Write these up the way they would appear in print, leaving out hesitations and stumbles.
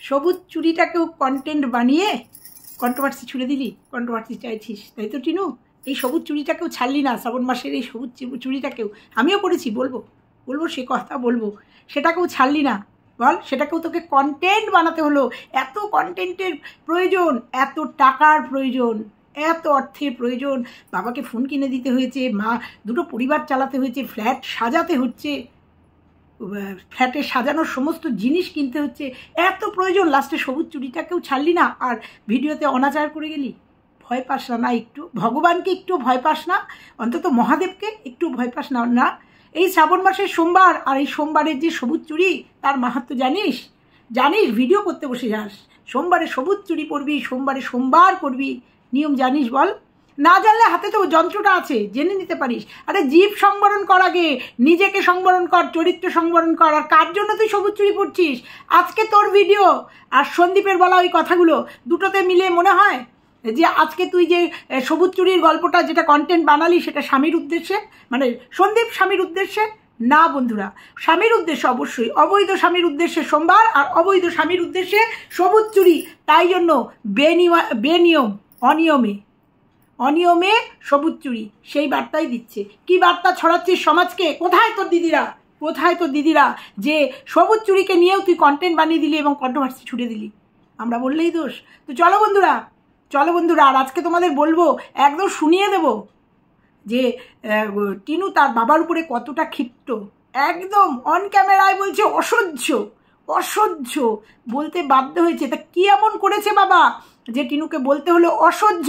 সবুজ চুড়িটাকেও কন্টেন্ট বানিয়ে কন্ট্রোভার্সি ছুড়ে দিলি, কন্ট্রোভার্সি চাইছিস, তাই তো টিনু? এই সবুজ চুড়িটাকেও ছাড়লি না, শ্রাবণ মাসের এই সবুজ চুড়িটাকেও আমিও পড়েছি, বলবো সে কথা বলবো, সেটাকেও ছাড়লি না বল। সেটাকেও তোকে কন্টেন্ট বানাতে হলো, এত কন্টেন্টের প্রয়োজন, এত টাকার প্রয়োজন, এত অর্থের প্রয়োজন, বাবাকে ফোন কিনে দিতে হয়েছে, মা দুটো পরিবার চালাতে হয়েছে, ফ্ল্যাট সাজাতে হচ্ছে, ফ্ল্যাটে সাজানোর সমস্ত জিনিস কিনতে হচ্ছে, এত প্রয়োজন, লাস্টে সবুজ চুড়িটাকেও ছাড়লি না আর ভিডিওতে অনাচার করে গেলি। ভয় পাস না একটু? ভগবানকে একটু ভয় পাস না? অন্তত মহাদেবকে একটু ভয় পাস না? এই শ্রাবণ মাসের সোমবার আর এই সোমবারের যে সবুজ চুড়ি, তার মাহাত্ম্য জানিস? ভিডিও করতে বসে যাস, সোমবারে সবুজ চুড়ি পরবি, সোমবারে সোমবার করবি, নিয়ম জানিস বল? না জানলে হাতে তো যন্ত্রটা আছে, জেনে নিতে পারিস। আরে জীব সংবরণ কর, আগে নিজেকে সংবরণ কর, চরিত্র সংবরণ কর। আর কার জন্য তুই সবুজ চুড়ি পরছিস? আজকে তোর ভিডিও আর সন্দীপের বলা ওই কথাগুলো দুটোতে মিলে মনে হয় যে আজকে তুই যে সবুজ চুড়ির গল্পটা যেটা কন্টেন্ট বানালি সেটা স্বামীর উদ্দেশ্যে, মানে সন্দীপ স্বামীর উদ্দেশ্যে না বন্ধুরা। স্বামীর উদ্দেশ্যে অবশ্যই, অবৈধ স্বামীর উদ্দেশ্যে সোমবার আর অবৈধ স্বামীর উদ্দেশ্যে সবুজ চুড়ি। তাই জন্য অনিয়মে সবুজ চুড়ি, সেই বার্তাই দিচ্ছে। কি বার্তা ছড়াচ্ছিস সমাজকে? কোথায় তোর দিদিরা যে সবুজ চুড়িকে নিয়েও তুই কন্টেন্ট বানিয়ে দিলি এবং কন্ট্রোভার্সি ছুড়ে দিলি? আমরা বললেই দোষ? তো চলো বন্ধুরা, আর আজকে তোমাদের বলবো, একদম শুনিয়ে দেব যে টিনু তার বাবার উপরে কতটা ক্ষিপ্ত। একদম অন ক্যামেরায় বলছে অসহ্য বলতে বাধ্য হয়েছে। তা কি এমন করেছে বাবা যে টিনুকে বলতে হলো অসহ্য?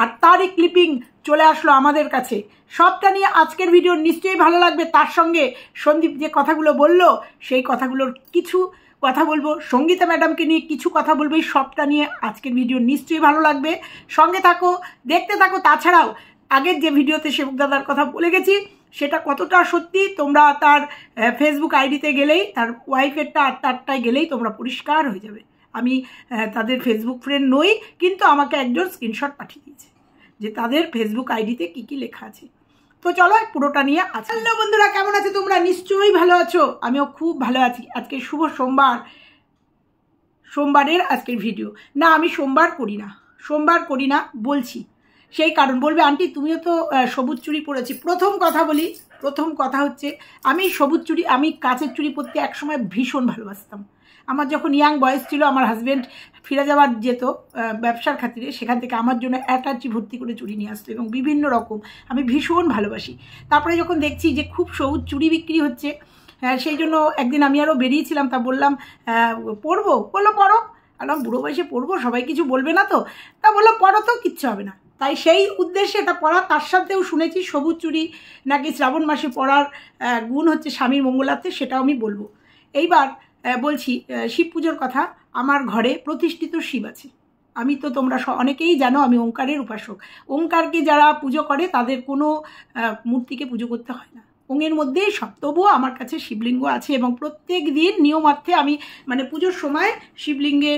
আর তারই ক্লিপিং চলে আসলো আমাদের কাছে। সবটা নিয়ে আজকের ভিডিও নিশ্চয়ই ভালো লাগবে। তার সঙ্গে সন্দীপ যে কথাগুলো বললো, সেই কথাগুলোর কিছু কথা বলবো, সঙ্গীতা ম্যাডামকে নিয়ে কিছু কথা বলবো। এই সবটা নিয়ে আজকের ভিডিও নিশ্চয়ই ভালো লাগবে, সঙ্গে থাকো, দেখতে থাকো। তাছাড়াও আগের যে ভিডিওতে সেবক দাদার কথা বলে গেছি, সেটা কতটা সত্যি তোমরা তার ফেসবুক আইডিতে গেলেই, তার ওয়াইফেরটা আর তারটায় গেলেই তোমরা পরিষ্কার হয়ে যাবে। আমি তাদের ফেসবুক ফ্রেন্ড নই, কিন্তু আমাকে একজন স্ক্রিনশট পাঠিয়ে দিয়েছে যে তাদের ফেসবুক আইডিতে কি লেখা আছে। তো চলো পুরোটা নিয়ে আছি। হ্যালো বন্ধুরা, কেমন আছো তোমরা? নিশ্চয়ই ভালো আছো, আমিও খুব ভালো আছি। আজকে শুভ সোমবারের আজকের ভিডিও। না, আমি সোমবার করি না বলছি, সেই কারণ বলবে আন্টি তুমিও তো সবুজ চুড়ি পরেছি। প্রথম কথা হচ্ছে, আমি কাচের চুড়ি পরতে একসময় ভীষণ ভালোবাসতাম। আমার যখন ইয়াং বয়স ছিল, আমার হাজব্যান্ড ফিরাজাবাদ যেত ব্যবসার খাতিরে, সেখান থেকে আমার জন্য অ্যাটাচি ভর্তি করে চুড়ি নিয়ে আসতো এবং বিভিন্ন রকম, আমি ভীষণ ভালোবাসি। তারপরে যখন দেখছি যে খুব সবুজ চুড়ি বিক্রি হচ্ছে, সেই জন্য একদিন আমি আরও বেরিয়েছিলাম, তা বললাম পরবো, বললো পরো। বললাম বুড়ো বয়সে পরবো, সবাই কিছু বলবে না তো? তা বললো পরো তো, কিচ্ছু হবে না। তাই সেই উদ্দেশ্যে এটা পড়া। তার সাথেও শুনেছি সবুজ চুড়ি নাকি শ্রাবণ মাসে পরার গুণ হচ্ছে স্বামীর মঙ্গলার্থে, সেটাও আমি বলবো। এইবার বলছি শিব পুজোর কথা। আমার ঘরে প্রতিষ্ঠিত শিব আছে। আমি তো তোমরা অনেকেই জানো আমি ওঙ্কারের উপাসক। ওঙ্কারকে যারা পুজো করে তাদের কোনো মূর্তিকে পুজো করতে হয় না, ওঙের মধ্যেই সব। তবুও আমার কাছে শিবলিঙ্গ আছে এবং প্রত্যেক দিন নিয়মার্থে আমি পুজোর সময় শিবলিঙ্গে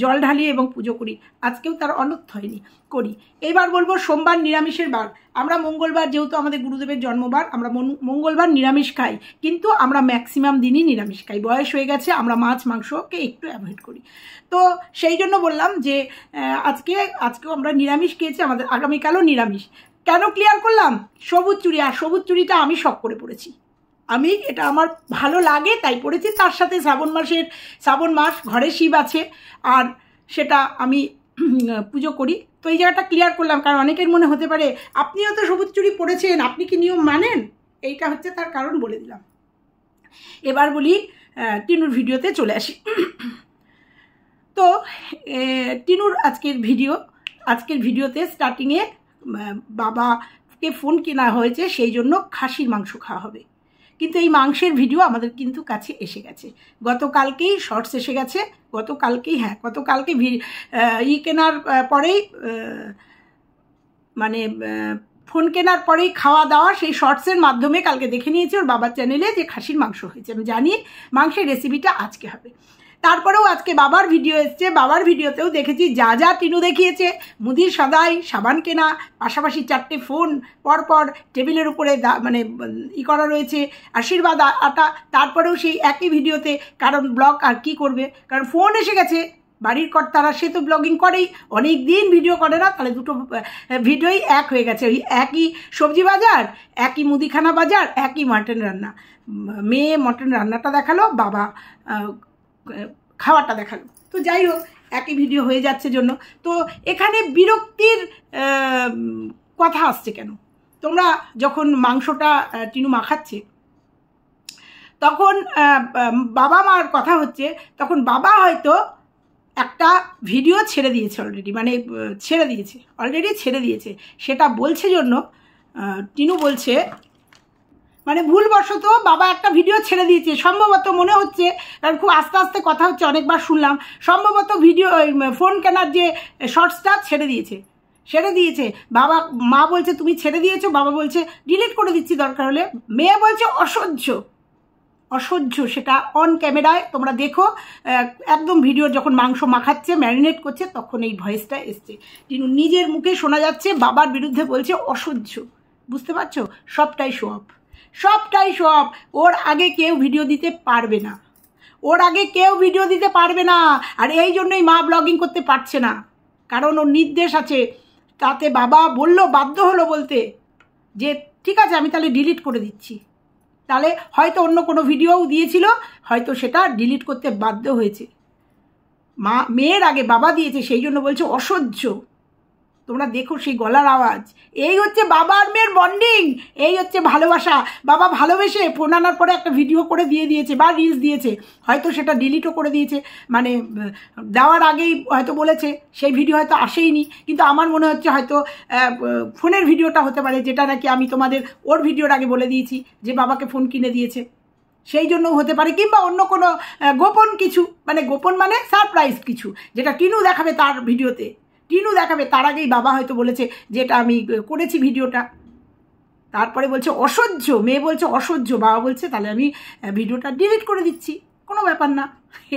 জল ঢালি এবং পুজো করি। আজকেও তার অনর্থ হয়নি, করি। এবার বলবো সোমবার নিরামিষের বার। আমরা মঙ্গলবার, যেহেতু আমাদের গুরুদেবের জন্মবার, আমরা মঙ্গলবার নিরামিষ খাই, কিন্তু আমরা ম্যাক্সিমাম দিনই নিরামিষ খাই। বয়স হয়ে গেছে, আমরা মাছ মাংসকে একটু অ্যাভয়েড করি। তো সেই জন্য বললাম যে আজকেও আমরা নিরামিষ খেয়েছি, আমাদের আগামীকালও নিরামিষ। কেন ক্লিয়ার করলাম? সবুজ চুড়ি, আর সবুজ চুড়িটা আমি শখ করে পড়েছি। এটা আমার ভালো লাগে তাই পড়েছি। তার সাথে শ্রাবণ মাস, ঘরে শিব আছে, আর সেটা আমি পুজো করি। তো এই জায়গাটা ক্লিয়ার করলাম, কারণ অনেকের মনে হতে পারে আপনিও তো সবুজ চুড়ি পড়েছেন, আপনি কি নিয়ম মানেন? এইটা হচ্ছে তার কারণ, বলে দিলাম। এবার বলি, টিনুর ভিডিওতে চলে আসি। তো টিনুর আজকের ভিডিওতে স্টার্টিংয়ে বাবাকে ফোন কেনা হয়েছে, সেই জন্য খাসির মাংস খাওয়া হবে। কিন্তু এই মাংসের ভিডিও আমাদের কিন্তু কাছে এসে গেছে, গতকালকেই শর্টস এসে গেছে। গতকালকে কেনার পরেই, ফোন কেনার পরেই খাওয়া দাওয়া, সেই শর্টসের মাধ্যমে কালকে দেখে নিয়েছি ওর বাবার চ্যানেলে যে খাসির মাংস হয়েছে। আমি জানি মাংসের রেসিপিটা আজকে হবে। তারপরেও আজকে বাবার ভিডিও এসছে, বাবার ভিডিওতেও দেখেছি যা যা টিনু দেখিয়েছে, মুদির সদাই, সাবান কেনা, পাশাপাশি 4টে ফোন পরপর টেবিলের উপরে মানে করা রয়েছে, আশীর্বাদ আটা। তারপরেও সেই একই ভিডিওতে, কারণ ব্লগ আর কি করবে, কারণ ফোন এসে গেছে বাড়ির কর্তারা, সে তো ব্লগিং করেই, অনেক দিন ভিডিও করে না, তাহলে দুটো ভিডিওই এক হয়ে গেছে। ওই একই সবজি বাজার, একই মুদিখানা বাজার, একই মাটন রান্না। মেয়ে মটন রান্নাটা দেখালো, বাবা খাওয়াটা দেখালো। তো যাই হোক, একই ভিডিও হয়ে যাচ্ছে জন্য তো এখানে বিরক্তির কথা আসছে কেন? তোমরা যখন মাংসটা টিনু মাখাচ্ছে, তখন বাবা মার কথা হচ্ছে, তখন বাবা হয়তো একটা ভিডিও ছেড়ে দিয়েছে অলরেডি, মানে ছেড়ে দিয়েছে। সেটা বলছে জন্য টিনু বলছে, মানে ভুলবশত বাবা একটা ভিডিও ছেড়ে দিয়েছে সম্ভবত, মনে হচ্ছে, কারণ খুব আস্তে আস্তে কথা হচ্ছে, অনেকবার শুনলাম, সম্ভবত ভিডিও ফোন কেনার যে শর্টসটা ছেড়ে দিয়েছে। বাবা, মা বলছে তুমি ছেড়ে দিয়েছো, বাবা বলছে ডিলিট করে দিচ্ছি দরকার হলে, মেয়ে বলছে অসহ্য। সেটা অন ক্যামেরায় তোমরা দেখো, একদম ভিডিও যখন মাংস মাখাচ্ছে, ম্যারিনেট করছে, তখন এই ভয়েসটা এসছে। টিনু নিজের মুখে শোনা যাচ্ছে বাবার বিরুদ্ধে বলছে অসহ্য। বুঝতে পারছো? সবটাই শো অফ। ওর আগে কেউ ভিডিও দিতে পারবে না, আর এই জন্যই মা ব্লগিং করতে পারছে না, কারণ ওর নির্দেশ আছে। তাতে বাবা বাধ্য হলো বলতে যে ঠিক আছে আমি তাহলে ডিলিট করে দিচ্ছি। তাহলে হয়তো অন্য কোনো ভিডিওও দিয়েছিল, হয়তো সেটা ডিলিট করতে বাধ্য হয়েছে। মেয়ের আগে বাবা দিয়েছে, সেই জন্য বলছে অসহ্য। তোমরা দেখো সেই গলার আওয়াজ, এই হচ্ছে বাবা আর মেয়ের বন্ডিং, এই হচ্ছে ভালোবাসা। বাবা ভালোবেসে ফোন আনার পরে একটা ভিডিও করে দিয়েছে বা রিলস দিয়েছে, হয়তো সেটা ডিলিটও করে দিয়েছে, মানে দেওয়ার আগেই হয়তো বলেছে, সেই ভিডিও হয়তো আসেইনি। কিন্তু আমার মনে হচ্ছে হয়তো ফোনের ভিডিওটা হতে পারে, যেটা নাকি আমি তোমাদের ওর ভিডিওর আগে বলে দিয়েছি যে বাবাকে ফোন কিনে দিয়েছে, সেই জন্য হতে পারে। কিংবা অন্য কোনো গোপন কিছু, মানে গোপন মানে সারপ্রাইজ কিছু, যেটা টিনু দেখাবে তার ভিডিওতে, তার আগেই বাবা হয়তো বলেছে যেটা আমি করেছি ভিডিওটা। তারপরে বলছে অসহ্য, মেয়ে বলছে অসহ্য, বাবা বলছে তাহলে আমি ভিডিওটা ডিলিট করে দিচ্ছি, কোনো ব্যাপার না।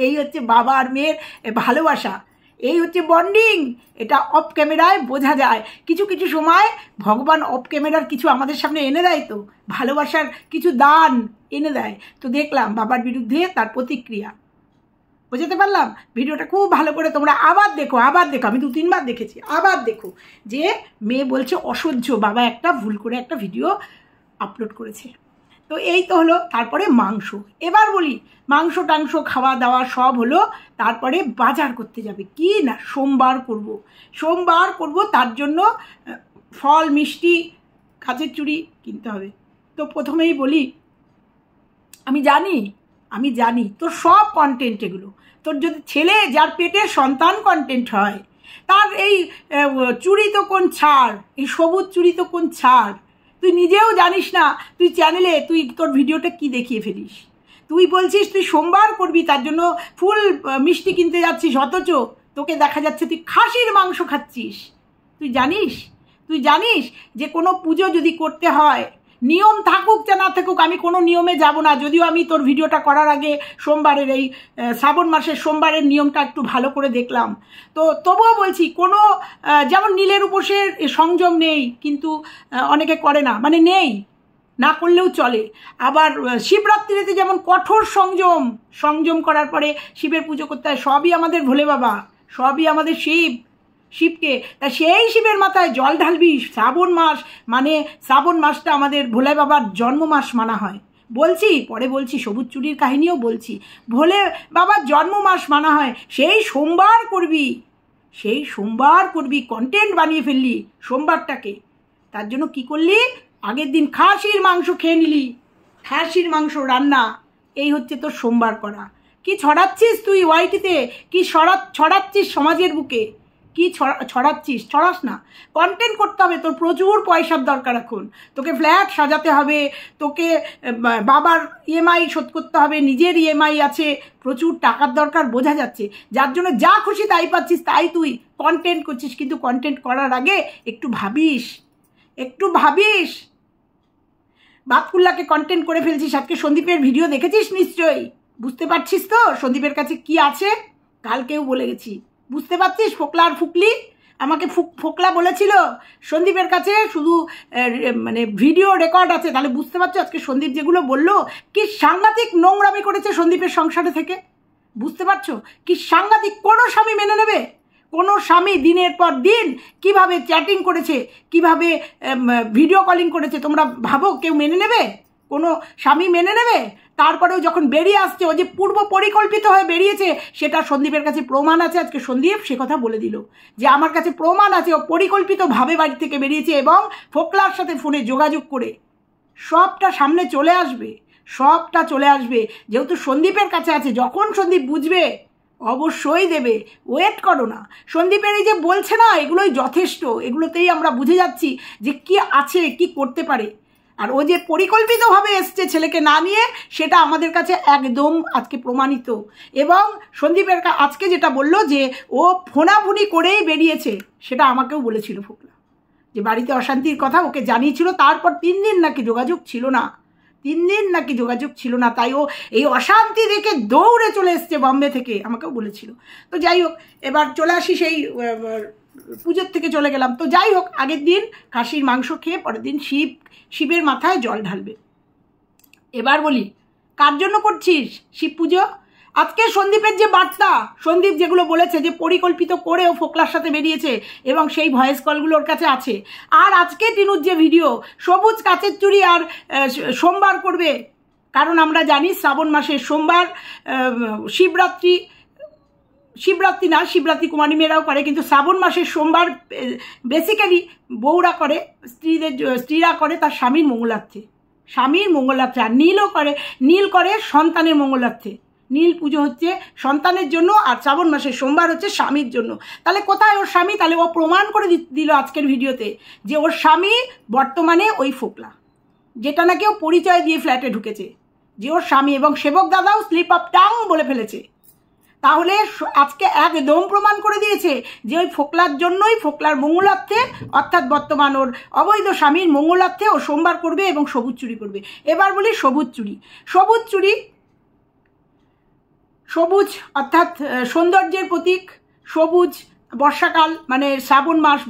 এই হচ্ছে বাবা আর মেয়ের ভালোবাসা, এই হচ্ছে বন্ডিং। এটা অফ ক্যামেরায় বোঝা যায়। কিছু কিছু সময় ভগবান অফ ক্যামেরার কিছু আমাদের সামনে এনে দেয়, তো ভালোবাসার কিছু দান এনে দেয়। তো দেখলাম বাবার বিরুদ্ধে তার প্রতিক্রিয়া, বুঝতে পারলাম। ভিডিওটা খুব ভালো করে তোমরা আবার দেখো, আমি 2-3 বার দেখেছি, আবার দেখো যে মেয়ে বলছে অসহ্য, বাবা একটা ভুল করে একটা ভিডিও আপলোড করেছে। তো এই তো হলো। তারপরে মাংস, এবার বলি মাংস টাংস খাওয়া দাওয়া সব হলো, তারপরে বাজার করতে যাবে। কি না, সোমবার করব, তার জন্য ফল মিষ্টি কাচের চুড়ি কিনতে হবে। তো প্রথমেই বলি, আমি জানি তোর সব কন্টেন্ট এগুলো, তোর যদি ছেলে যার পেটের সন্তান কন্টেন্ট হয়, তার এই চুড়ি তো কোন ছাড়, এই সবুজ চুড়ি তো কোন ছাড়, তুই নিজেও জানিস না। তুই চ্যানেলে তোর ভিডিওটা কি দেখিয়ে ফেলিস। তুই বলছিস তুই সোমবার করবি, তার জন্য ফুল মিষ্টি কিনতে যাচ্ছিস, অথচ তোকে দেখা যাচ্ছে তুই খাসির মাংস খাচ্ছিস। তুই জানিস যে কোনো পুজো যদি করতে হয়, নিয়ম থাকুক যা না থাকুক, আমি কোনো নিয়মে যাব না। যদিও আমি তোর ভিডিওটা করার আগে সোমবারের এই শ্রাবণ মাসের সোমবারের নিয়মটা একটু ভালো করে দেখলাম, তো তবুও বলছি কোনো যেমন নীলের উপোসের সংযম নেই, কিন্তু অনেকে করে না, মানে নেই, না করলেও চলে। আবার শিবরাত্রিতে যেমন কঠোর সংযম করার পরে শিবের পুজো করতে হয়। সবই আমাদের ভোলে বাবা, সবই আমাদের শিবকে, তা সেই শিবের মাথায় জল ঢালবি। শ্রাবণ মাসটা আমাদের ভোলে বাবার জন্ম মাস মানা হয়। পরে বলছি সবুজ চুরির কাহিনীও বলছি। ভোলে বাবার জন্ম মাস মানা হয়, সেই সোমবার করবি, কন্টেন্ট বানিয়ে ফেললি সোমবারটাকে। তার জন্য কি করলি, আগের দিন খাসির মাংস খেয়ে নিলি, খাসির মাংস রান্না, এই হচ্ছে তোর সোমবার করা। কি ছড়াচ্ছিস তুই ওয়াইটিতে, কি ছড়াচ্ছিস সমাজের বুকে, কি ছড়াস না। কন্টেন্ট করতে হবে, তোর প্রচুর পয়সার দরকার এখন। তোকে ফ্ল্যাট সাজাতে হবে, তোকে বাবার ইএমআই শোধ করতে হবে, নিজের ইএমআই আছে, প্রচুর টাকার দরকার, বোঝা যাচ্ছে। যার জন্য যা খুশি তাই পাচ্ছিস, তাই তুই কন্টেন্ট করছিস। কিন্তু কন্টেন্ট করার আগে একটু ভাবিস। বাতকুল্লাকে কন্টেন্ট করে ফেলছিস। আজকে সন্দীপের ভিডিও দেখেছিস নিশ্চয়ই, বুঝতে পারছিস তো সন্দীপের কাছে কি আছে? কালকেও বলে গেছি, বুঝতে পারছিস? ফোকলা আর ফুকলি আমাকে ফোকলা বলেছিল সন্দীপের কাছে শুধু মানে ভিডিও রেকর্ড আছে। তাহলে বুঝতে পারছো আজকে সন্দীপ যেগুলো বললো কি সাংঘাতিক নোংরামি করেছে সন্দীপের সংসারে থেকে। বুঝতে পারছো কি সাংঘাতিক? কোনো স্বামী মেনে নেবে? কোনো স্বামী দিনের পর দিন কিভাবে চ্যাটিং করেছে, কিভাবে ভিডিও কলিং করেছে, তোমরা ভাবো কেউ মেনে নেবে? কোনো স্বামী মেনে নেবে? তারপরেও যখন বেরিয়ে আসছে, ও যে পূর্ব পরিকল্পিত হয়ে বেরিয়েছে সেটা সন্দীপের কাছে প্রমাণ আছে। আজকে সন্দীপ সে কথা বলে দিল যে আমার কাছে প্রমাণ আছে ও পরিকল্পিতভাবে বাড়ি থেকে বেরিয়েছে এবং ফোকলার সাথে ফোনে যোগাযোগ করে সবটা সামনে চলে আসবে, সবটা চলে আসবে। যেহেতু সন্দীপের কাছে আছে, যখন সন্দীপ বুঝবে অবশ্যই দেবে, ওয়েট করো না। সন্দীপের এই যে বলছে না, এগুলোই যথেষ্ট, এগুলোতেই আমরা বুঝে যাচ্ছি যে কি আছে, কি করতে পারে। আর ও যে পরিকল্পিতভাবে এসছে ছেলেকে না নিয়ে, সেটা আমাদের কাছে একদম আজকে প্রমাণিত। এবং সন্দীপের আজকে যেটা বলল যে ও ফোনাফুনি করেই বেরিয়েছে, সেটা আমাকেও বলেছিল ফোকলা, যে বাড়িতে অশান্তির কথা ওকে জানিয়েছিল। তারপর 3 দিন নাকি যোগাযোগ ছিল না, 3 দিন নাকি যোগাযোগ ছিল না, তাই ও এই অশান্তি দেখে দৌড়ে চলে এসছে বম্বে থেকে, আমাকেও বলেছিল। তো যাই হোক, এবার চলে আসি সেই পুজোর থেকে চলে গেলাম। তো যাই হোক, আগের দিন খাসির মাংস খেয়ে পরের দিন শিবের মাথায় জল ঢালবে। এবার বলি, কার জন্য করছিস শিব পুজো? আজকে সন্দীপের যে বার্তা, সন্দীপ যেগুলো বলেছে যে পরিকল্পিত করে ও ফোকলার সাথে বেরিয়েছে এবং সেই ভয়েস কলগুলো ওর কাছে আছে। আর আজকে টিনুর যে ভিডিও, সবুজ কাচের চুড়ি আর সোমবার করবে, কারণ আমরা জানি শ্রাবণ মাসের সোমবার শিবরাত্রি না, শিবরাত্রি কুমারী মেয়েরাও করে, কিন্তু শ্রাবণ মাসের সোমবার বেসিক্যালি বউরা করে, স্ত্রীরা করে তার স্বামীর মঙ্গলার্থে, আর নীল করে সন্তানের মঙ্গলার্থে। নীল পুজো হচ্ছে সন্তানের জন্য, আর শ্রাবণ মাসের সোমবার হচ্ছে স্বামীর জন্য। তাহলে কোথায় ওর স্বামী? তাহলে ও প্রমাণ করে দিল আজকের ভিডিওতে যে ওর স্বামী বর্তমানে ওই ফোকলা, যেটা নাকি ও পরিচয় দিয়ে ফ্ল্যাটে ঢুকেছে যে ওর স্বামী, এবং সেবক দাদাও স্লিপ অফ টাং বলে ফেলেছে। তাহলে আজকে একদম প্রমাণ করে দিয়েছে যে ওই ফোকলার জন্যই, ফোকলার মঙ্গলার্থে, অর্থাৎ বর্তমান ওর অবৈধ স্বামীর মঙ্গলার্থে ও সোমবার করবে এবং সবুজ চুরি করবে। এবার বলি সবুজ চুরি, সবুজ অর্থাৎ সৌন্দর্যের প্রতীক। সবুজ, বর্ষাকাল মানে শ্রাবণ মাস,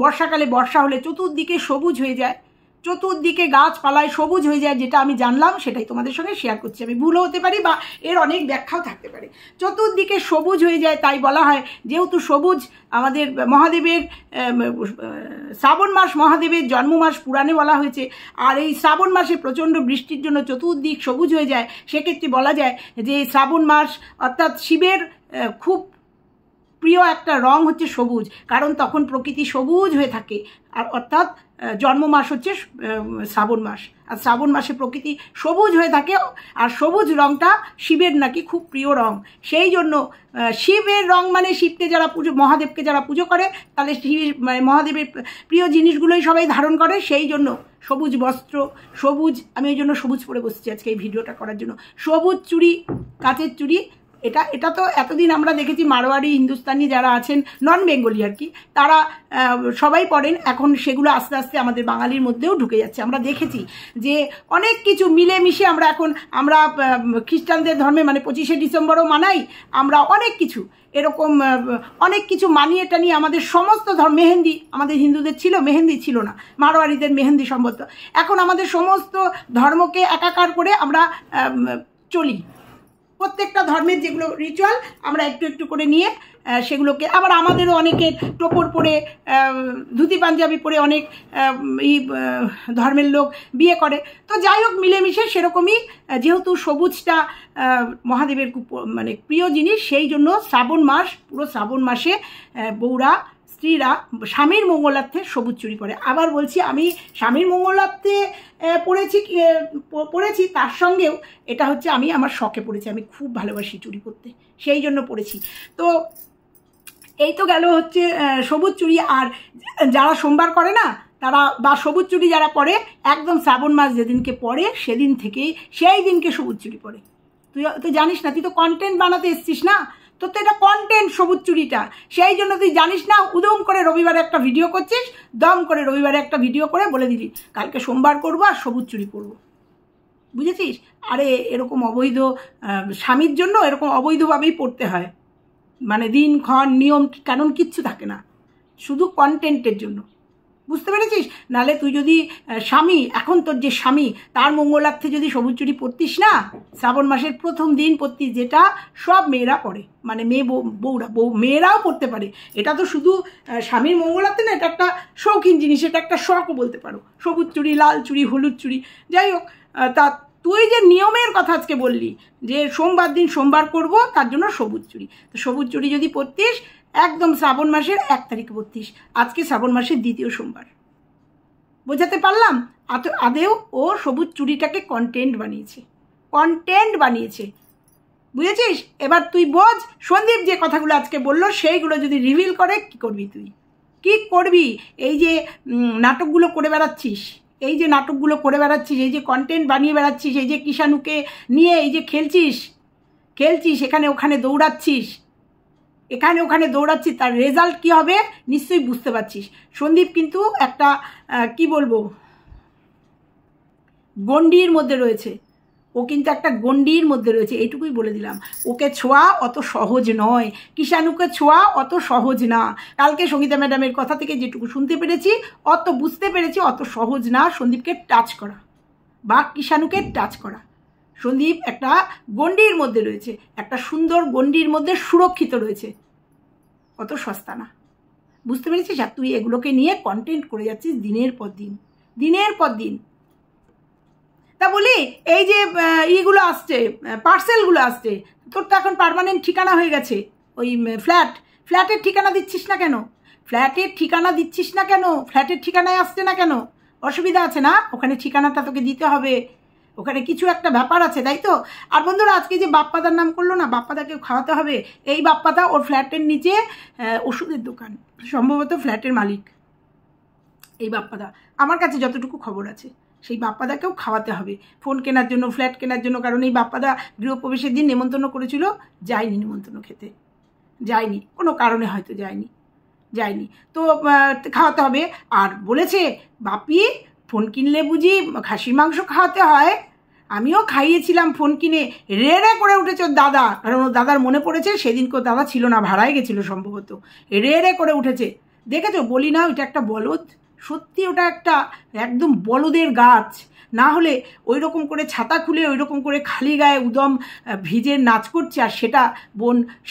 বর্ষাকালে বর্ষা হলে চতুর্দিকে সবুজ হয়ে যায়, চতুর্দিকে গাছপালায় সবুজ হয়ে যায়, যেটা আমি জানলাম সেটাই তোমাদের সঙ্গে শেয়ার করছি। আমি ভুলও হতে পারি বা এর অনেক ব্যাখ্যাও থাকতে পারে। চতুর্দিকে সবুজ হয়ে যায়, তাই বলা হয় যেহেতু সবুজ আমাদের মহাদেবের, শ্রাবণ মাস মহাদেবের জন্ম মাস পুরাণে বলা হয়েছে। আর এই শ্রাবণ মাসে প্রচণ্ড বৃষ্টির জন্য চতুর্দিক সবুজ হয়ে যায়। সেক্ষেত্রে বলা যায় যে শ্রাবণ মাস অর্থাৎ শিবের খুব প্রিয় একটা রং হচ্ছে সবুজ, কারণ তখন প্রকৃতি সবুজ হয়ে থাকে। আর অর্থাৎ জন্ম মাস হচ্ছে শ্রাবণ মাস, আর শ্রাবণ মাসে প্রকৃতি সবুজ হয়ে থাকে। আর সবুজ রংটা শিবের নাকি খুব প্রিয় রং। সেই জন্য শিবের রং মানে শিবকে যারা মহাদেবকে যারা পুজো করে, তাহলে মানে মহাদেবের প্রিয় জিনিসগুলোই সবাই ধারণ করে। সেই জন্য সবুজ বস্ত্র, সবুজ, আমি ওই জন্য সবুজ পরে বসছি আজকে এই ভিডিওটা করার জন্য। সবুজ চুড়ি, কাচের চুড়ি, এটা তো এতদিন আমরা দেখেছি মারোয়ারি, হিন্দুস্তানি যারা আছেন, নন বেঙ্গলি আর কি, তারা সবাই পড়েন। এখন সেগুলো আস্তে আস্তে আমাদের বাঙালির মধ্যেও ঢুকে যাচ্ছে। আমরা দেখেছি যে অনেক কিছু মিলেমিশে আমরা খ্রিস্টানদের ধর্মে মানে 25শে ডিসেম্বরও মানাই, আমরা অনেক কিছু এরকম অনেক কিছু মানিয়ে টানিয়ে আমাদের সমস্ত ধর্ম, মেহেন্দি আমাদের হিন্দুদের ছিল, মেহেন্দি ছিল না, মারোয়ারিদের মেহেন্দি সম্বন্ধ। এখন আমাদের সমস্ত ধর্মকে একাকার করে আমরা চলি। প্রত্যেকটা ধর্মের যেগুলো রিচুয়াল আমরা একটু একটু করে নিয়ে সেগুলোকে, আবার আমাদেরও অনেকের টোপর পরে, ধুতি পাঞ্জাবি পরে অনেক এই ধর্মের লোক বিয়ে করে। তো যাই হোক, মিলেমিশে সেরকমই, যেহেতু সবুজটা মহাদেবের মানে প্রিয় জিনিস, সেই জন্য শ্রাবণ মাস, পুরো শ্রাবণ মাসে বউরা, স্ত্রীরা স্বামীর মঙ্গলার্থে সবুজ চুড়ি পরে। আবার বলছি, আমি স্বামীর মঙ্গলার্থে পরেছি, তার সঙ্গেও এটা হচ্ছে আমি আমার শখে পড়েছি, আমি খুব ভালোবাসি চুড়ি পরতে, সেই জন্য পরেছি। তো এই তো গেল হচ্ছে সবুজ চুড়ি। আর যারা সোমবার করে না তারা, বা সবুজ চুড়ি যারা পরে, একদম শ্রাবণ মাস যেদিনকে পড়ে সেদিন থেকেই, সেই দিনকে সবুজ চুড়ি পরে। তুই তো জানিস না, তুই তো কন্টেন্ট বানাতে এসছিস না, তোর তো এটা কন্টেন্ট সবুজ চুড়িটা, সেই জন্য তুই জানিস না। উদম করে রবিবারে একটা ভিডিও করছিস, দম করে রবিবারে একটা ভিডিও করে বলে দিলি কালকে সোমবার করবো আর সবুজ চুড়ি পরবো। বুঝেছিস? আরে এরকম অবৈধ স্বামীর জন্য এরকম অবৈধভাবেই পড়তে হয়, মানে দিনক্ষণ নিয়ম কানুন কিচ্ছু থাকে না, শুধু কন্টেন্টের জন্য। বুঝতে পেরেছিস? নাহলে তুই যদি স্বামী, এখন তোর যে স্বামী তার মঙ্গলার্থে যদি সবুজ চুড়ি পরতিস না, শ্রাবণ মাসের প্রথম দিন পরতিস, যেটা সব মেয়েরা পরে, মানে মেয়েরাও পরতে পারে, এটা তো শুধু স্বামীর মঙ্গলার্থে না, এটা একটা শৌখিন জিনিস, এটা একটা শখও বলতে পারো। সবুজ চুড়ি, লাল চুড়ি, হলুদ চুড়ি, যাই হোক। তা তুই যে নিয়মের কথা আজকে বললি যে সোমবার দিন সোমবার করব, তার জন্য সবুজ চুড়ি, তো সবুজ চুড়ি যদি পরতিস একদম শ্রাবণ মাসের 1 তারিখে পরতিস, আজকে শ্রাবণ মাসের 2য় সোমবার। বোঝাতে পারলাম? আদেও ও সবুজ চুড়িটাকে কন্টেন্ট বানিয়েছে, বুঝেছিস? এবার তুই বোঝ, সন্দীপ যে কথাগুলো আজকে বললো সেইগুলো যদি রিভিল করে কি করবি তুই, কি করবি? এই যে নাটকগুলো করে বেড়াচ্ছিস, এই যে কন্টেন্ট বানিয়ে বেড়াচ্ছিস, এই যে কিষাণুকে নিয়ে এই যে খেলছিস, এখানে ওখানে দৌড়াচ্ছিস, তার রেজাল্ট কি হবে নিশ্চয়ই বুঝতে পারছিস। সন্দীপ কিন্তু একটা কি বলবো, গণ্ডির মধ্যে রয়েছে, এইটুকুই বলে দিলাম। ওকে ছোঁয়া অত সহজ নয়, কিষাণুকে ছোঁয়া অত সহজ না। কালকে সঙ্গীতা ম্যাডামের কথা থেকে যেটুকু শুনতে পেরেছি, বুঝতে পেরেছি, অত সহজ না সন্দীপকে টাচ করা বা কিষাণুকে টাচ করা। সন্দীপ একটা গণ্ডির মধ্যে রয়েছে, একটা সুন্দর গণ্ডির মধ্যে সুরক্ষিত রয়েছে, অত সস্তা না। বুঝতে পেরেছিস? আর তুই এগুলোকে নিয়ে কন্টেন্ট করে যাচ্ছিস দিনের পর দিন। তা বলি, এই যে ইগুলো আসছে, পার্সেলগুলো আসছে, তোর তো এখন পার্মানেন্ট ঠিকানা হয়ে গেছে ওই ফ্ল্যাটের ঠিকানা দিচ্ছিস না কেন? ফ্ল্যাটের ঠিকানায় আসছে না কেন? অসুবিধা আছে না? ওখানে ঠিকানাটা তোকে দিতে হবে, ওখানে কিছু একটা ব্যাপার আছে, তাই তো? আর বন্ধুরা, আজকে যে বাপ্পাদার নাম করলো না, বাপ্পাদাকেও খাওয়াতে হবে। এই বাপ্পাদা, ওর ফ্ল্যাটের নিচে ওষুধের দোকান, সম্ভবত ফ্ল্যাটের মালিক এই বাপ্পাদা, আমার কাছে যতটুকু খবর আছে। সেই বাপ্পাদাকেও খাওয়াতে হবে ফোন কেনার জন্য, ফ্ল্যাট কেনার জন্য, কারণ এই বাপ্পাদা গৃহপ্রবেশের দিন নেমন্তন্ন করেছিল, যায়নি, নেমন্তন্ন খেতে যায়নি, কোনো কারণে হয়তো যায়নি, তো খাওয়াতে হবে। আর বলেছে বাপি, ফোন কিনলে বুঝি খাসির মাংস খাওয়াতে হয়? আমিও খাইয়েছিলাম ফোন কিনে, রে করে উঠেছে ওর দাদা, কারণ ওর দাদার মনে পড়েছে সেদিনকে ওর দাদা ছিল না, ভাড়ায় গেছিল সম্ভবত, রে করে উঠেছে। দেখেছো? বলি না, ওইটা একটা বলদ, সত্যি ওটা একটা একদম বলদের গাছ। না হলে ওই রকম করে ছাতা খুলে ওই রকম করে খালি গায়ে উদম ভিজে নাচ করছে, আর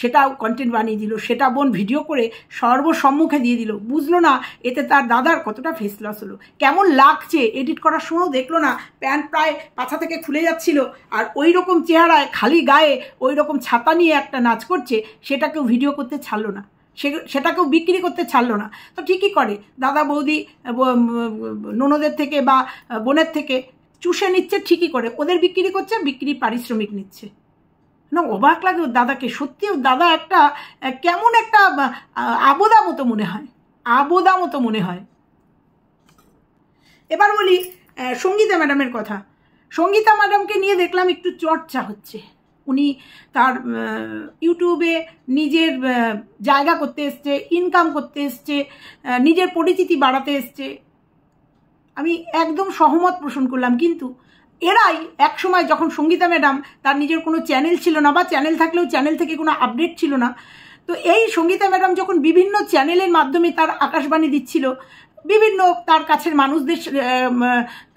সেটাও কন্টেন্ট বানিয়ে দিল, সেটা বোন ভিডিও করে সর্বসম্মুখে দিয়ে দিল। বুঝলো না এতে তার দাদার কতটা ফেস লস হলো, কেমন লাগছে, এডিট করার সময়ও দেখলো না প্যান্ট প্রায় পাছা থেকে খুলে যাচ্ছিল, আর ওই রকম চেহারায় খালি গায়ে ওই রকম ছাতা নিয়ে একটা নাচ করছে, সেটাকেও ভিডিও করতে ছাড়লো না, সেটাকেও বিক্রি করতে ছাড়লো না। তো ঠিকই করে, দাদা বৌদি ননদের থেকে বা বোনের থেকে চুষে নিচ্ছে, ঠিকই করে, ওদের বিক্রি করছে, বিক্রি পারিশ্রমিক নিচ্ছে না। অবাক লাগে ওর দাদাকে, সত্যি ওর দাদা একটা কেমন একটা আবোদা মতো মনে হয়। এবার বলি সঙ্গীতা ম্যাডামের কথা। সঙ্গীতা ম্যাডামকে নিয়ে দেখলাম একটু চর্চা হচ্ছে, উনি তার ইউটিউবে নিজের জায়গা করতে এসছে, ইনকাম করতে এসছে, নিজের পরিচিতি বাড়াতে এসছে, আমি একদম সহমত পোষণ করলাম। কিন্তু এরাই এক সময়, যখন সঙ্গীতা ম্যাডাম তার নিজের কোনো চ্যানেল ছিল না, বা চ্যানেল থাকলেও চ্যানেল থেকে কোনো আপডেট ছিল না, তো এই সঙ্গীতা ম্যাডাম যখন বিভিন্ন চ্যানেলের মাধ্যমে তার আকাশবাণী দিচ্ছিল, বিভিন্ন তার কাছের মানুষদের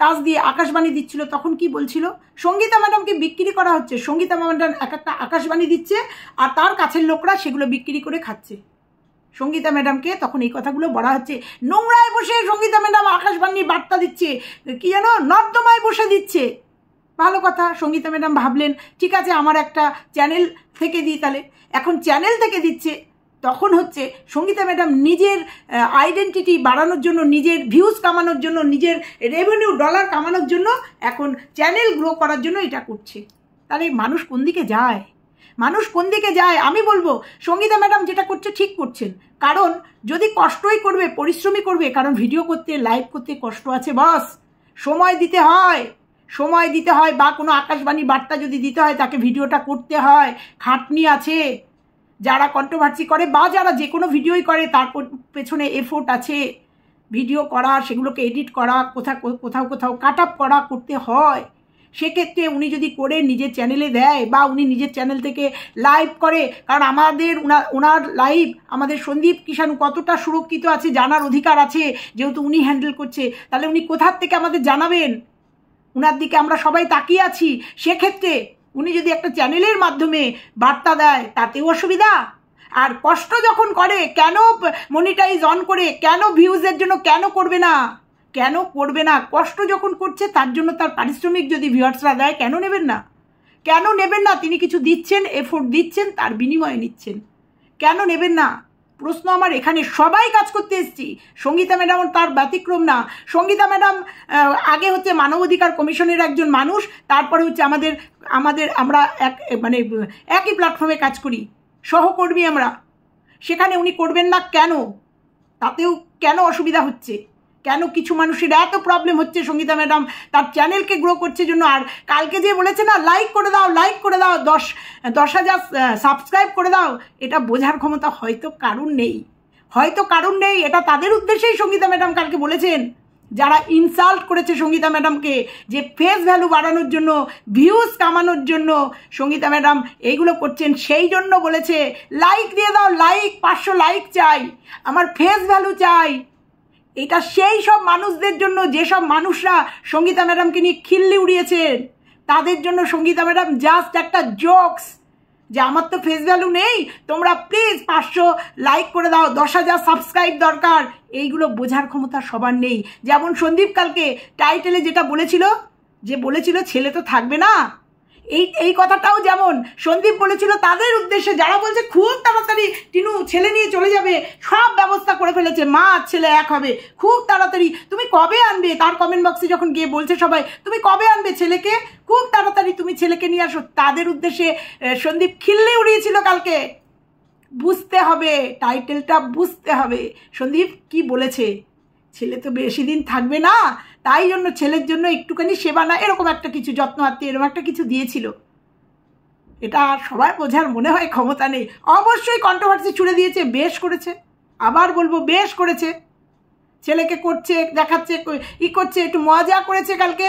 টাচ দিয়ে আকাশবাণী দিচ্ছিল, তখন কি বলছিল? সঙ্গীতা ম্যাডামকে বিক্রি করা হচ্ছে, সঙ্গীতা ম্যাডাম এক একটা আকাশবাণী দিচ্ছে, আর তার কাছের লোকরা সেগুলো বিক্রি করে খাচ্ছে। সঙ্গীতা ম্যাডামকে তখন এই কথাগুলো বলা হচ্ছে, নোংরায় বসে সঙ্গীতা ম্যাডাম আকাশবাণীর বার্তা দিচ্ছে, কি যেন নর্দমায় বসে দিচ্ছে। ভালো কথা, সঙ্গীতা ম্যাডাম ভাবলেন ঠিক আছে, আমার একটা চ্যানেল থেকে দিই, তাহলে এখন চ্যানেল থেকে দিচ্ছে, তখন হচ্ছে সঙ্গীতা ম্যাডাম নিজের আইডেন্টিটি বাড়ানোর জন্য, নিজের ভিউজ কামানোর জন্য, নিজের রেভিনিউ ডলার কামানোর জন্য, এখন চ্যানেল গ্রো করার জন্য এটা করছে। তাহলে মানুষ কোন দিকে যায়? আমি বলবো সঙ্গীতা ম্যাডাম যেটা করছে ঠিক করছেন, কারণ যদি কষ্টই করবে, পরিশ্রমই করবে, কারণ ভিডিও করতে, লাইভ করতে কষ্ট আছে বস, সময় দিতে হয়, বা কোনো আকাশবাণী বার্তা যদি দিতে হয় তাকে ভিডিওটা করতে হয়, খাটনি আছে। যারা কন্ট্রোভার্সি করে বা যারা যে কোনো ভিডিওই করে, তার পেছনে এফোর্ট আছে, ভিডিও করা, সেগুলোকে এডিট করা, কোথাও কাট আপ করা করতে হয়, সেক্ষেত্রে উনি যদি করে নিজের চ্যানেলে দেয় বা উনি নিজের চ্যানেল থেকে লাইভ করে, কারণ আমাদের ওনার লাইভ আমাদের সন্দীপ কিষাণু কতটা সুরক্ষিত আছে জানার অধিকার আছে, যেহেতু উনি হ্যান্ডেল করছে, তাহলে উনি কোথার থেকে আমাদের জানাবেন? উনার দিকে আমরা সবাই তাকিয়ে আছি। সেক্ষেত্রে উনি যদি একটা চ্যানেলের মাধ্যমে বার্তা দেয় তাতেও অসুবিধা। আর কষ্ট যখন করে, কেন মনিটাইজ অন করে, কেন ভিউজের জন্য কেন করবে না? কেন করবে না? কষ্ট যখন করছে তার জন্য তার পারিশ্রমিক যদি ভিউয়ার্সরা দেয়, কেন নেবেন না? কেন নেবেন না? তিনি কিছু দিচ্ছেন, এফোর্ট দিচ্ছেন, তার বিনিময়ে নিচ্ছেন, কেন নেবেন না? প্রশ্ন আমার এখানে। সবাই কাজ করতে এসেছি, সঙ্গীতা ম্যাডাম তার ব্যতিক্রম না। সঙ্গীতা ম্যাডাম আগে হচ্ছে মানবাধিকার কমিশনের একজন মানুষ, তারপরে হচ্ছে আমরা একই প্ল্যাটফর্মে কাজ করি, সহকর্মী আমরা। সেখানে উনি করবেন না কেন? তাতেও কেন অসুবিধা হচ্ছে? কেন কিছু মানুষের এত প্রবলেম হচ্ছে? সঙ্গীতা ম্যাডাম তার চ্যানেলকে গ্রো করছে জন্য। আর কালকে যে বলেছে না, লাইক করে দাও, 10,000 সাবস্ক্রাইব করে দাও, এটা বোঝার ক্ষমতা হয়তো কারণ নেই। এটা তাদের উদ্দেশ্যেই সঙ্গীতা ম্যাডাম কালকে বলেছেন, যারা ইনসাল্ট করেছে সঙ্গীতা ম্যাডামকে, যে ফেস ভ্যালু বাড়ানোর জন্য, ভিউজ কামানোর জন্য সঙ্গীতা ম্যাডাম এইগুলো করছেন, সেই জন্য বলেছে লাইক দিয়ে দাও, 500 লাইক চাই, আমার ফেস ভ্যালু চাই। এটা সেই সব মানুষদের জন্য যেসব মানুষরা সঙ্গীতা ম্যাডামকে নিয়ে খিল্লি উড়িয়েছেন, তাদের জন্য সঙ্গীতা ম্যাডাম জাস্ট একটা জোকস, যে আমার তো ফেস ভ্যালু নেই, তোমরা প্লিজ 500 লাইক করে দাও, 10,000 সাবস্ক্রাইব দরকার। এইগুলো বোঝার ক্ষমতা সবার নেই। যেমন সন্দীপ কালকে টাইটেলে যেটা বলেছিল ছেলে তো থাকবে না, এই কথাটাও যেমন সন্দীপ বলেছিল তাদের উদ্দেশ্যে, যারা বলছে খুব তাড়াতাড়ি টিনু ছেলে নিয়ে চলে যাবে, সব ব্যবস্থা করে ফেলেছে, মা আর ছেলে এক হবে, খুব তাড়াতাড়ি, তুমি কবে আনবে? তার কমেন্ট বক্সে যখন গিয়ে বলছে সবাই, তুমি কবে আনবে ছেলেকে, খুব তাড়াতাড়ি তুমি ছেলেকে নিয়ে আসো, তাদের উদ্দেশ্যে সন্দীপ খিল্লি উড়িয়েছিল কালকে। বুঝতে হবে, টাইটেলটা বুঝতে হবে। সন্দীপ কি বলেছে? ছেলে তো বেশি দিন থাকবে না, তাই জন্য ছেলের জন্য একটুখানি সেবা না, এরকম একটা কিছু যত্ন আত্মীয় এরকম একটা কিছু দিয়েছিল। এটা সবার বোঝার মনে হয় ক্ষমতা নেই। অবশ্যই কন্ট্রোভার্সি ছুড়ে দিয়েছে, বেশ করেছে, আবার বলবো বেশ করেছে। ছেলেকে করছে, দেখাচ্ছে, করছে, একটু মজা করেছে কালকে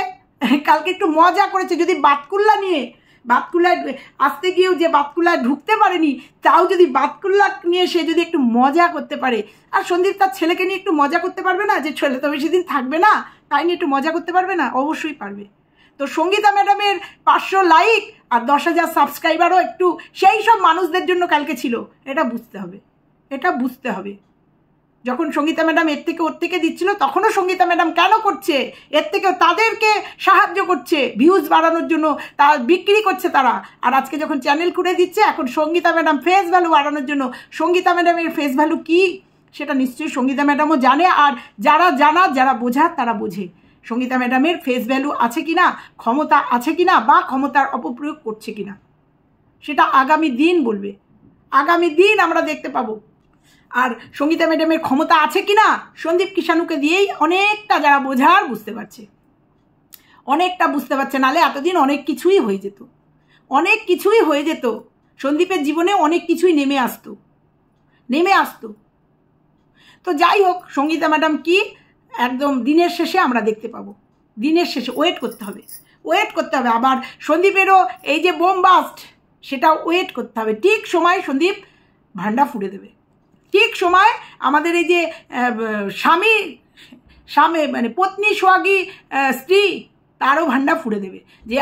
একটু মজা করেছে। যদি বাতকুল্লায় আসতে গিয়েও যে বাতকুল্লায় ঢুকতে পারেনি, তাও যদি বাতকুল্লা নিয়ে সে যদি একটু মজা করতে পারে, আর সন্দীপ তার ছেলেকে নিয়ে একটু মজা করতে পারবে না? যে ছেলে তো বেশি দিন থাকবে না, তাই নিয়ে একটু মজা করতে পারবে না? অবশ্যই পারবে। তো সঙ্গীতা ম্যাডামের 500 লাইক আর 10,000 সাবস্ক্রাইবারও একটু সেই সব মানুষদের জন্য কালকে ছিল, এটা বুঝতে হবে। যখন সঙ্গীতা ম্যাডাম এর থেকে ওর থেকে দিচ্ছিল, তখনও সঙ্গীতা ম্যাডাম কেন করছে? এর থেকেও তাদেরকে সাহায্য করছে, ভিউজ বাড়ানোর জন্য, তা বিক্রি করছে তারা। আর আজকে যখন চ্যানেল খুলে দিচ্ছে, এখন সঙ্গীতা ম্যাডাম ফেস ভ্যালু বাড়ানোর জন্য। সঙ্গীতা ম্যাডামের ফেস ভ্যালু কি সেটা নিশ্চয়ই সঙ্গীতা ম্যাডামও জানে, আর যারা বোঝার তারা বোঝে সঙ্গীতা ম্যাডামের ফেস ভ্যালু আছে কিনা, ক্ষমতা আছে কিনা, বা ক্ষমতার অপপ্রয়োগ করছে কিনা, সেটা আগামী দিন বলবে। আগামী দিন আমরা দেখতে পাবো। আর সঙ্গীতা ম্যাডামের ক্ষমতা আছে কিনা সন্দীপ কিষাণুকে দিয়েই অনেকটা যারা বোঝার বুঝতে পারছে, নাহলে এতদিন অনেক কিছুই হয়ে যেত। সন্দীপের জীবনে অনেক কিছুই নেমে আসতো। তো যাই হোক, সঙ্গীতা ম্যাডাম কি একদম দিনের শেষে আমরা দেখতে পাবো। দিনের শেষে ওয়েট করতে হবে। আবার সন্দীপেরও এই যে বোমবাস্ট, সেটা ওয়েট করতে হবে। ঠিক সময় সন্দীপ ভান্ডা ফুড়ে দেবে। ঠিক সময় আমাদের এই যে স্বামী মানে পত্নী সোহাগী স্ত্রী, তারও ভান্ডা ফুড়ে দেবে। যে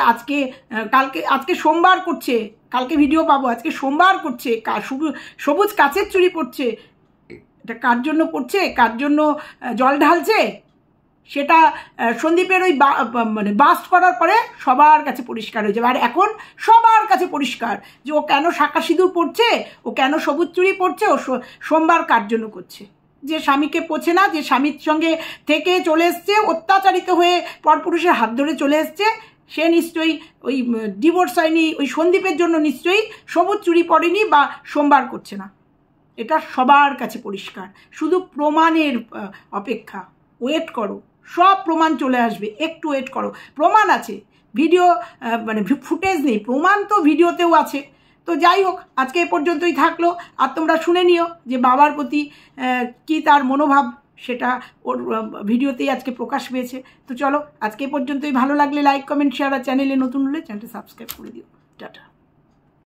আজকে সোমবার করছে, কালকে ভিডিও পাবো, আজকে সোমবার করছে, সবুজ কাচের চুড়ি পড়ছে, এটা কার জন্য পড়ছে, কার জন্য জল ঢালছে, সেটা সন্দীপের ওই বাস্ট করার পরে সবার কাছে পরিষ্কার হয়ে যাবে। আর এখন সবার কাছে পরিষ্কার যে ও কেন শাঁকা সিঁদুর পড়ছে, ও কেন সবুজ চুড়ি পড়ছে, ও সোমবার কার জন্য করছে। যে স্বামীকে পোছে না, যে স্বামীর সঙ্গে থেকে চলে এসছে, অত্যাচারিত হয়ে পরপুরুষের হাত ধরে চলে এসছে, সে নিশ্চয়ই ওই ডিভোর্স হয়নি, ওই সন্দীপের জন্য নিশ্চয়ই সবুজ চুড়ি পড়েনি বা সোমবার করছে না। এটা সবার কাছে পরিষ্কার। শুধু প্রমাণের অপেক্ষা। ওয়েট করো, সব প্রমাণ চলে আসবে, একটু ওয়েট করো। প্রমাণ আছে, ভিডিও ফুটেজ নেই, প্রমাণ তো ভিডিওতেও আছে। তো যাই হোক, আজকে এ পর্যন্তই থাকলো। আর তোমরা শুনে নিও যে বাবার প্রতি কি তার মনোভাব, সেটা ওর ভিডিওতেই আজকে প্রকাশ পেয়েছে। তো চলো আজকে পর্যন্তই। ভালো লাগলে লাইক কমেন্ট শেয়ার, আর চ্যানেলে নতুন হলে চ্যানেলটা সাবস্ক্রাইব করে দিও। টাটা।